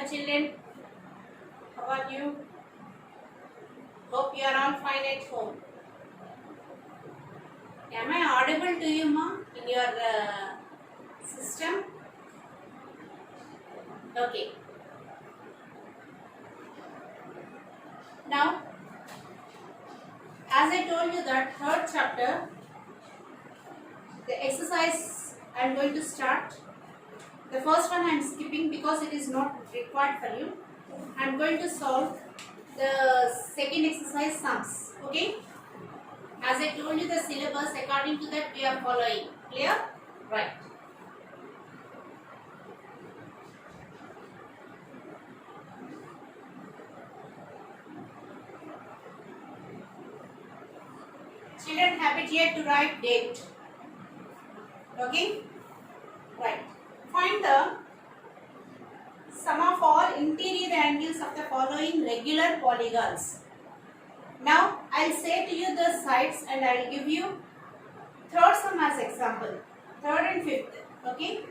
children. How are you? Hope you are all fine at home. Am I audible to you, ma, in your system? Okay. Now, as I told you that third chapter, the exercise I am going to start. The first one I am skipping because it is not required for you. I am going to solve the second exercise sums. Okay? As I told you the syllabus, according to that we are following. Clear? Right. Children have it here to write date. Okay? Right. Find the sum of all interior angles of the following regular polygons. Now, I'll say to you the sides and I'll give you third sum as example. Third and fifth. Okay?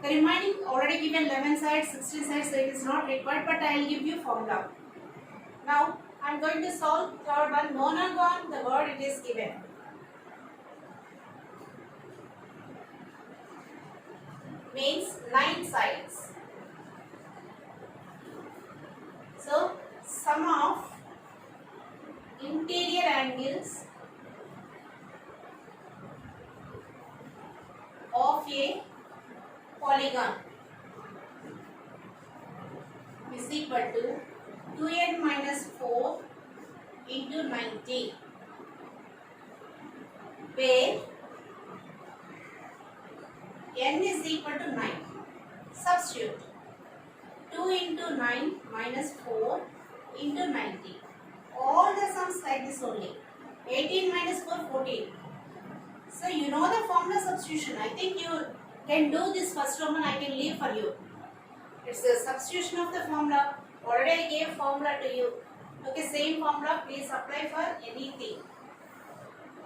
The remaining already given 11 sides, 16 sides, so it is not required, but I'll give you formula. Now, I'm going to solve third one. Nonagon, the word it is given. Means 9 sides. So, sum of interior angles of a polygon is equal to 2n minus 4 into 90, where n is equal to 9. Substitute 2 into 9 minus 4 into 90. All the sums like this only. 18 minus 4, 14. So you know the formula substitution. I think you can do this first Roman. I can leave for you. It's the substitution of the formula. Already I gave formula to you. Okay, same formula. Please apply for anything.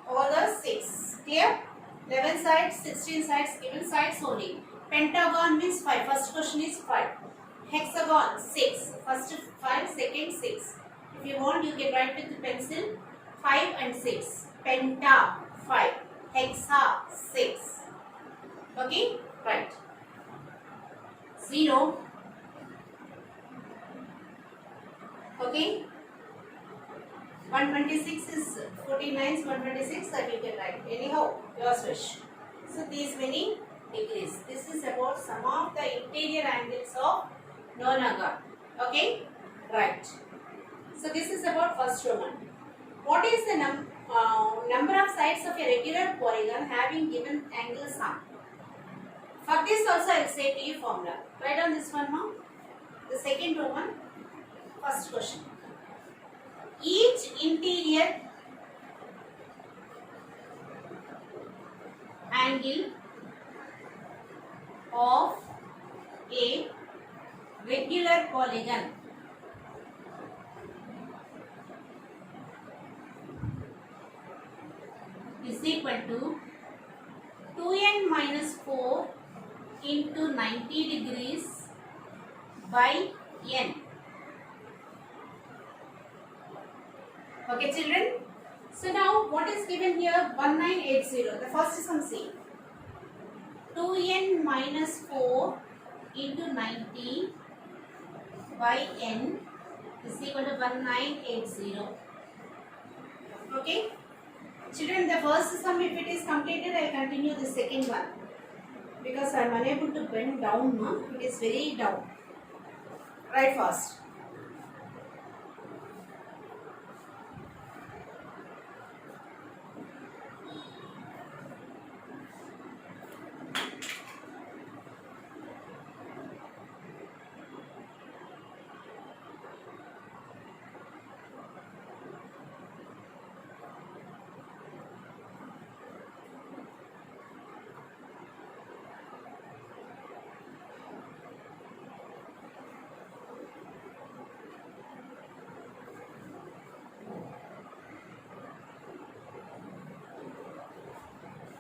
All the 6. Clear? 11 sides, 16 sides, given sides only. Pentagon means 5. First question is 5. Hexagon 6. First 5, second 6. If you want, you can write with the pencil 5 and 6. Penta 5. Hexa 6. Okay? Right. 0. Okay? 126 is 49, 126 that you can write. Anyhow, your wish. So these many degrees. This is about some of the interior angles of nonagon. Okay? Right. So this is about first Roman. What is the number of sides of a regular polygon having given angle sum? For this also I will say to you formula. Write on this one now. The second Roman. First question. Each interior angle of a regular polygon is equal to 2n minus 4 into 90 degrees by n. Okay, children. So now what is given here? 1980. The first sum C. 2n minus 4 into 90 by n is equal to 1980. Okay. Children, the first sum, if it is completed, I will continue the second one. Because I am unable to bend down, no? It is very down. Write fast.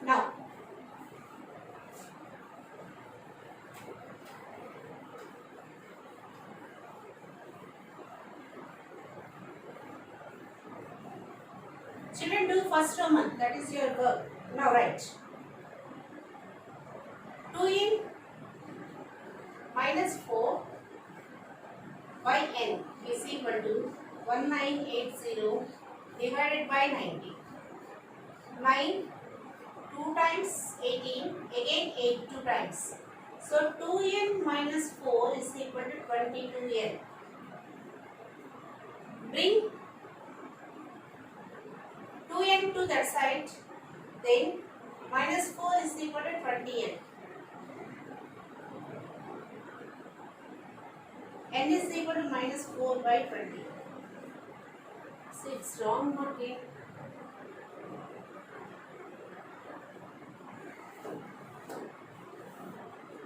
Now, Children, do first Roman. That is your work. Now write. 2 in minus 4 by n is equal to 1980 divided by 90. 9 2 times 18, again 8 2 times. So 2n minus 4 is equal to 22n. Bring 2n to that side, then minus 4 is equal to 20n. N is equal to minus 4 by 20. So it's wrong, okay?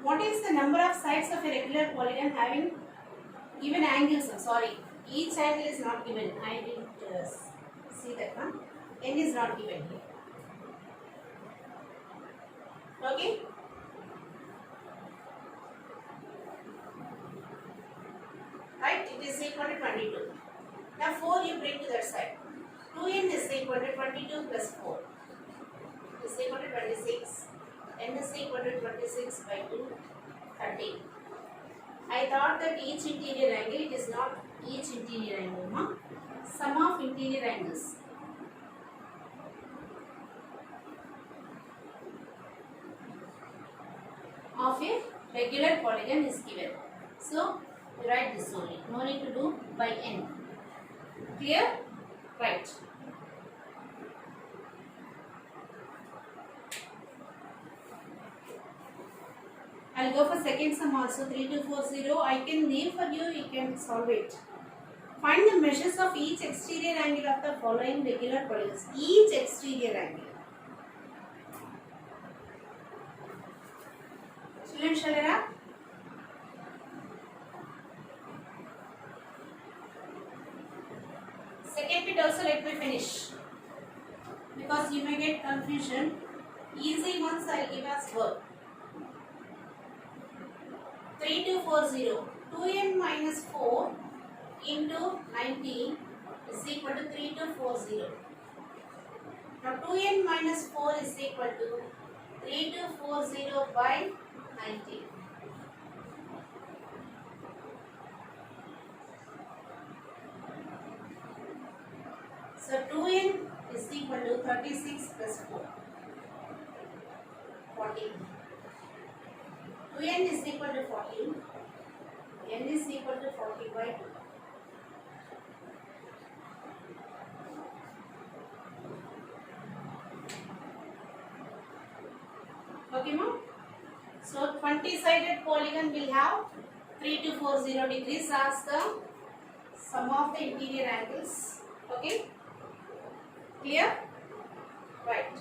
What is the number of sides of a regular polygon having given angles? Sorry, each angle is not given. I didn't see that one. N is not given here. Okay? Right? It is equal to 22. Now 4 you bring to that side. 2n is equal to 22 plus 4 is equal to 26. N is equal to 26 by 2, 30. I thought that each interior angle, it is not each interior angle, no? Sum of interior angles. Of a regular polygon is given. So, write this only. No need to do by n. Clear? Right. I'll go for second sum also. 3240. I can leave for you. You can solve it. Find the measures of each exterior angle of the following regular polygons. Each exterior angle. Children, shall I wrap? Second bit also let me finish. Because you may get confusion. Easy ones I will give as work. 3240. 2n minus 4 into 90 is equal to 3240. Now 2n minus 4 is equal to 3240 by 90. So 2n is equal to 36 plus 4. 14. 2n is equal to 14. N is equal to 40 by 2. Okay, ma'am? So 20-sided polygon will have 3240 degrees as the sum of the interior angles. Okay? Clear? Right.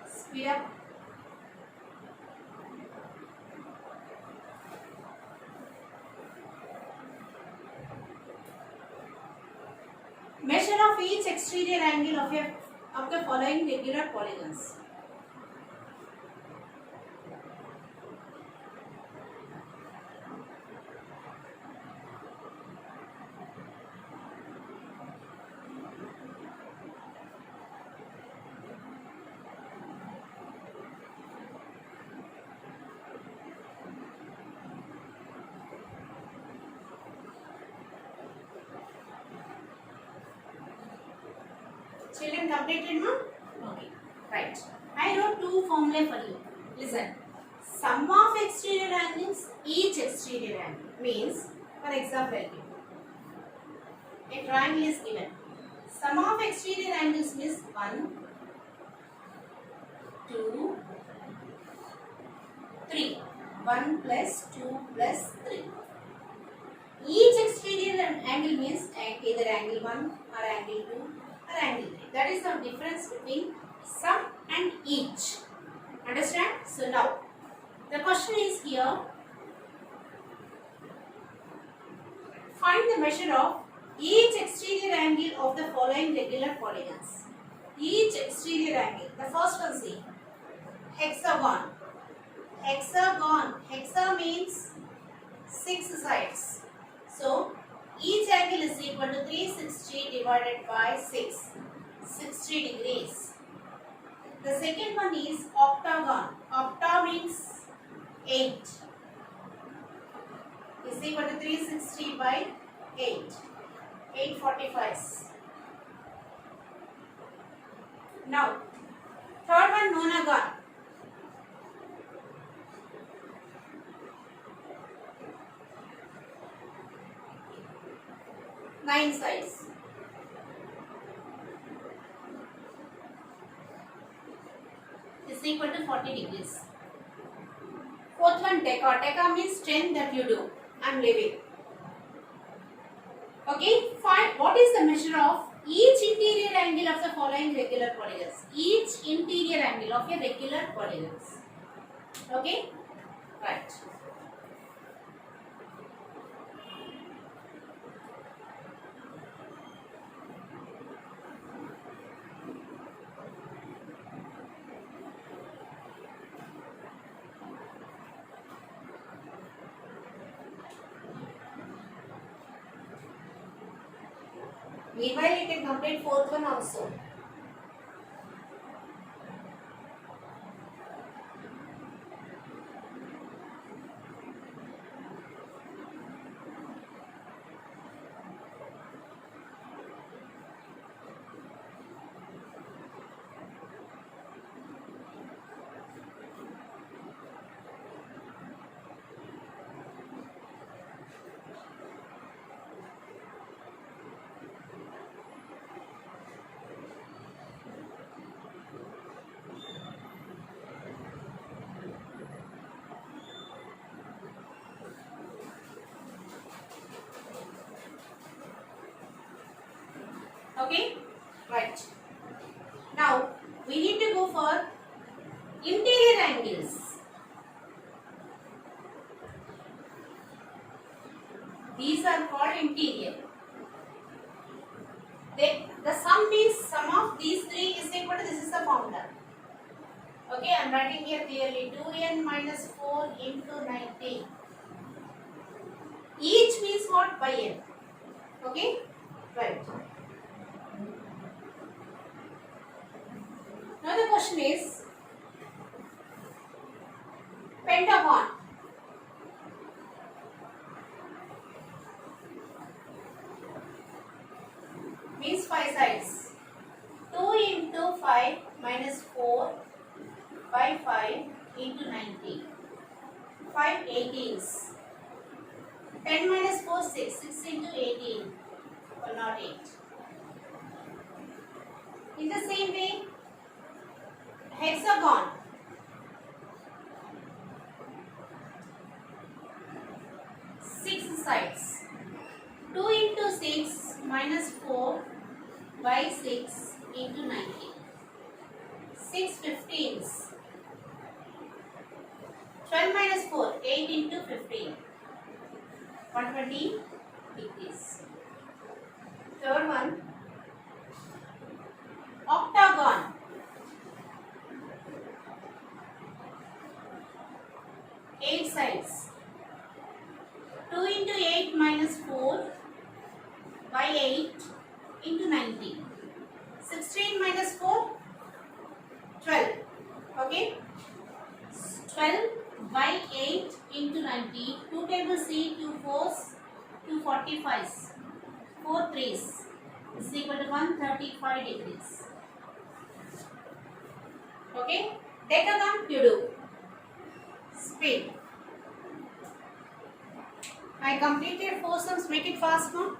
Speed up. Measure of each exterior angle of the following regular polygons. Children, completed, no? Okay, right. I wrote two formulae for you. Listen. Sum of exterior angles, each exterior angle means, for example, a triangle is given. Sum of exterior angles means 1, 2, 3. 1 plus 2 plus 3. Each exterior angle means either angle 1 or angle 2 or angle 3. That is the difference between sum and each. Understand? So now, the question is here. Find the measure of each exterior angle of the following regular polygons. Each exterior angle. The first one, see, hexagon. Hexagon. Hexa means 6 sides. So each angle is equal to 360 divided by 6. 60 degrees. The second one is octagon. Octa means 8. Is equal to 360 by 8. 845. Now, third one, nonagon. Nine sides. Is equal to 40 degrees. Fourth one, deca. Deca means 10 that you do. I am leaving. Okay, find what is the measure of each interior angle of the following regular polygons. Each interior angle of a regular polygons. Okay, right. Meanwhile, you can complete fourth one also. Okay, right. Now we need to go for interior angles. These are called interior. The sum means sum of these three is equal to, this is the formula. Okay, I am writing here clearly, 2n minus 4 into 90. Each means what? By n. Okay, right. Now the question is pentagon. Means 5 sides. 2 into 5 minus 4 by 5 into 90. 5 18s. 10 minus 4 6. 6 into 18. 108. In the same way, hexagon. Six sides. 2 into 6 minus 4 by 6 into 90. 6 15s. 12 minus 4, 8 into 15. 120 degrees. Third one, octagon. Eight sides. 2 into 8 minus 4 by 8 into 90. 16 minus 4, 12. Okay. 12 by 8 into 90. 2 tables C, 2 fours, 2 45s. 4 threes is equal to 135 degrees. Okay. Decagon you do. Speed. I completed 4 sums. Make it fast now.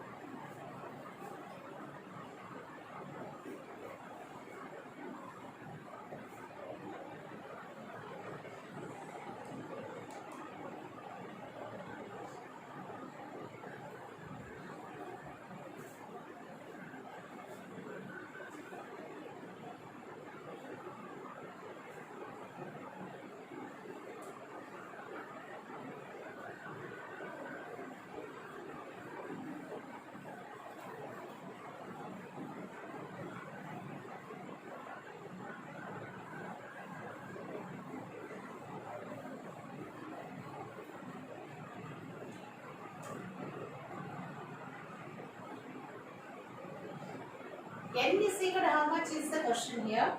n is equal to how much is the question here?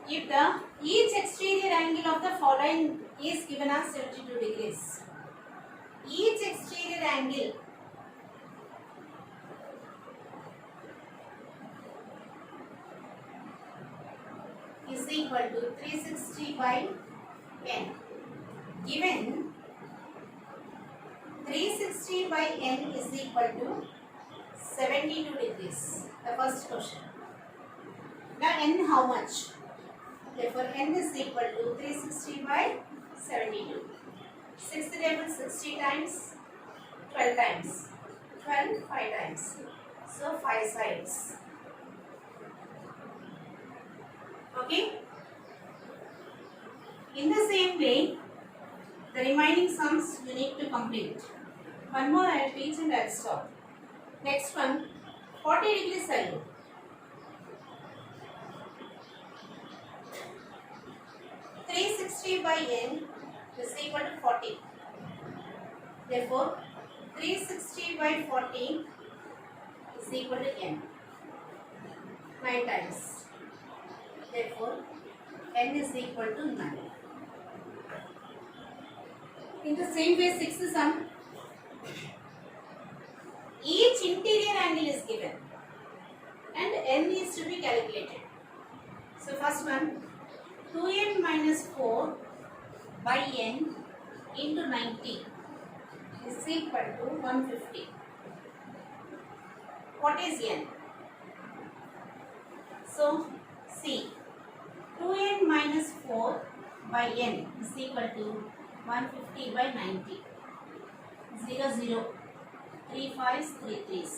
If the each exterior angle of the following is given as 72 degrees. Each exterior angle is equal to 360 by n. Given 360 by n is equal to 72 degrees. The first question. Now n how much? Therefore n is equal to 360 by 72. 6th table 60 times, 12 times, 12 5 times. So 5 sides. Okay. In the same way, the remaining sums you need to complete. One more I will teach and I will stop. Next one, 40 degrees I'll do. by n is equal to 40. Therefore, 360 by 40 is equal to n. 9 times. Therefore, n is equal to 9. In the same way, 6th sum. Each interior angle is given and n is to be calculated. So, first one, 2n minus 4 by n into 90 is equal to 150. What is n? So, see, 2n minus 4 by n is equal to 150 by 90. 0, 0, 3 5s, 3 3s.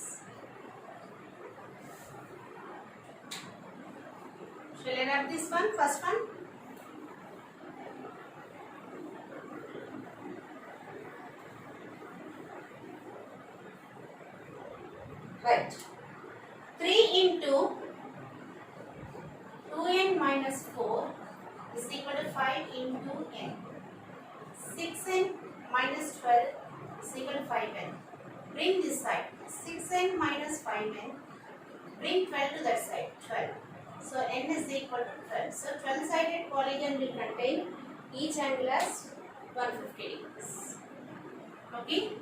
Shall I wrap this one? First one. Right. 3 into 2n minus 4 is equal to 5 into n. 6n minus 12 is equal to 5n. Bring this side. 6n minus 5n. Bring 12 to that side. 12. So n is equal to 12. So 12-sided polygon will contain each angle as 150 degrees. Okay.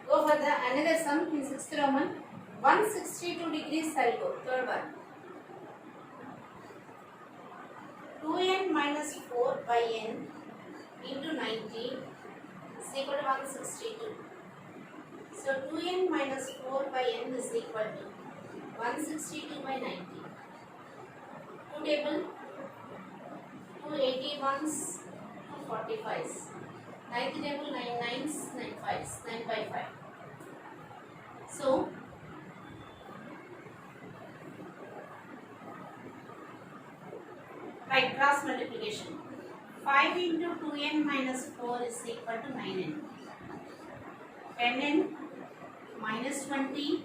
Go for the another sum in 6th Roman. 162 degrees I will go. Third one. 2n minus 4 by n into 90 is equal to 162. So 2n minus 4 by n is equal to 162 by 90. 2 table, 2 81s, 2 45s. 9th table, 9 9s, 9 5s, 9 by 5. So, by cross multiplication, 5 into 2n minus 4 is equal to 9n. 10n minus 20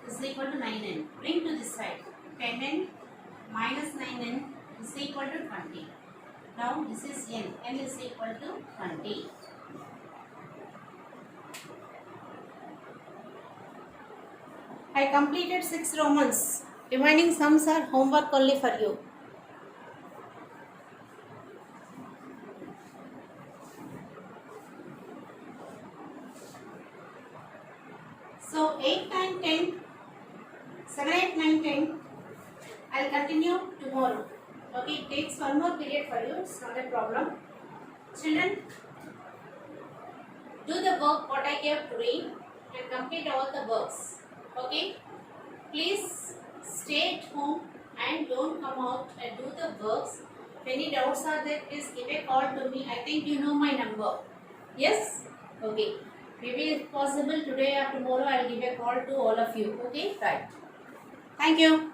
is equal to 9n. Bring to this side. 10n minus 9n is equal to 20. Now this is n. n is equal to 20. I completed 6 Romans. Remaining sums are homework only for you. So 8, 9, 10, 7, 8, 9, 10. I will continue tomorrow. Okay, it takes one more period for you. It's not a problem. Children, do the work what I gave today and complete all the works. Okay, please stay at home and don't come out and do the works. If any doubts are there, please give a call to me. I think you know my number. Yes? Okay. Maybe if possible today or tomorrow I will give a call to all of you. Okay? Right. Thank you.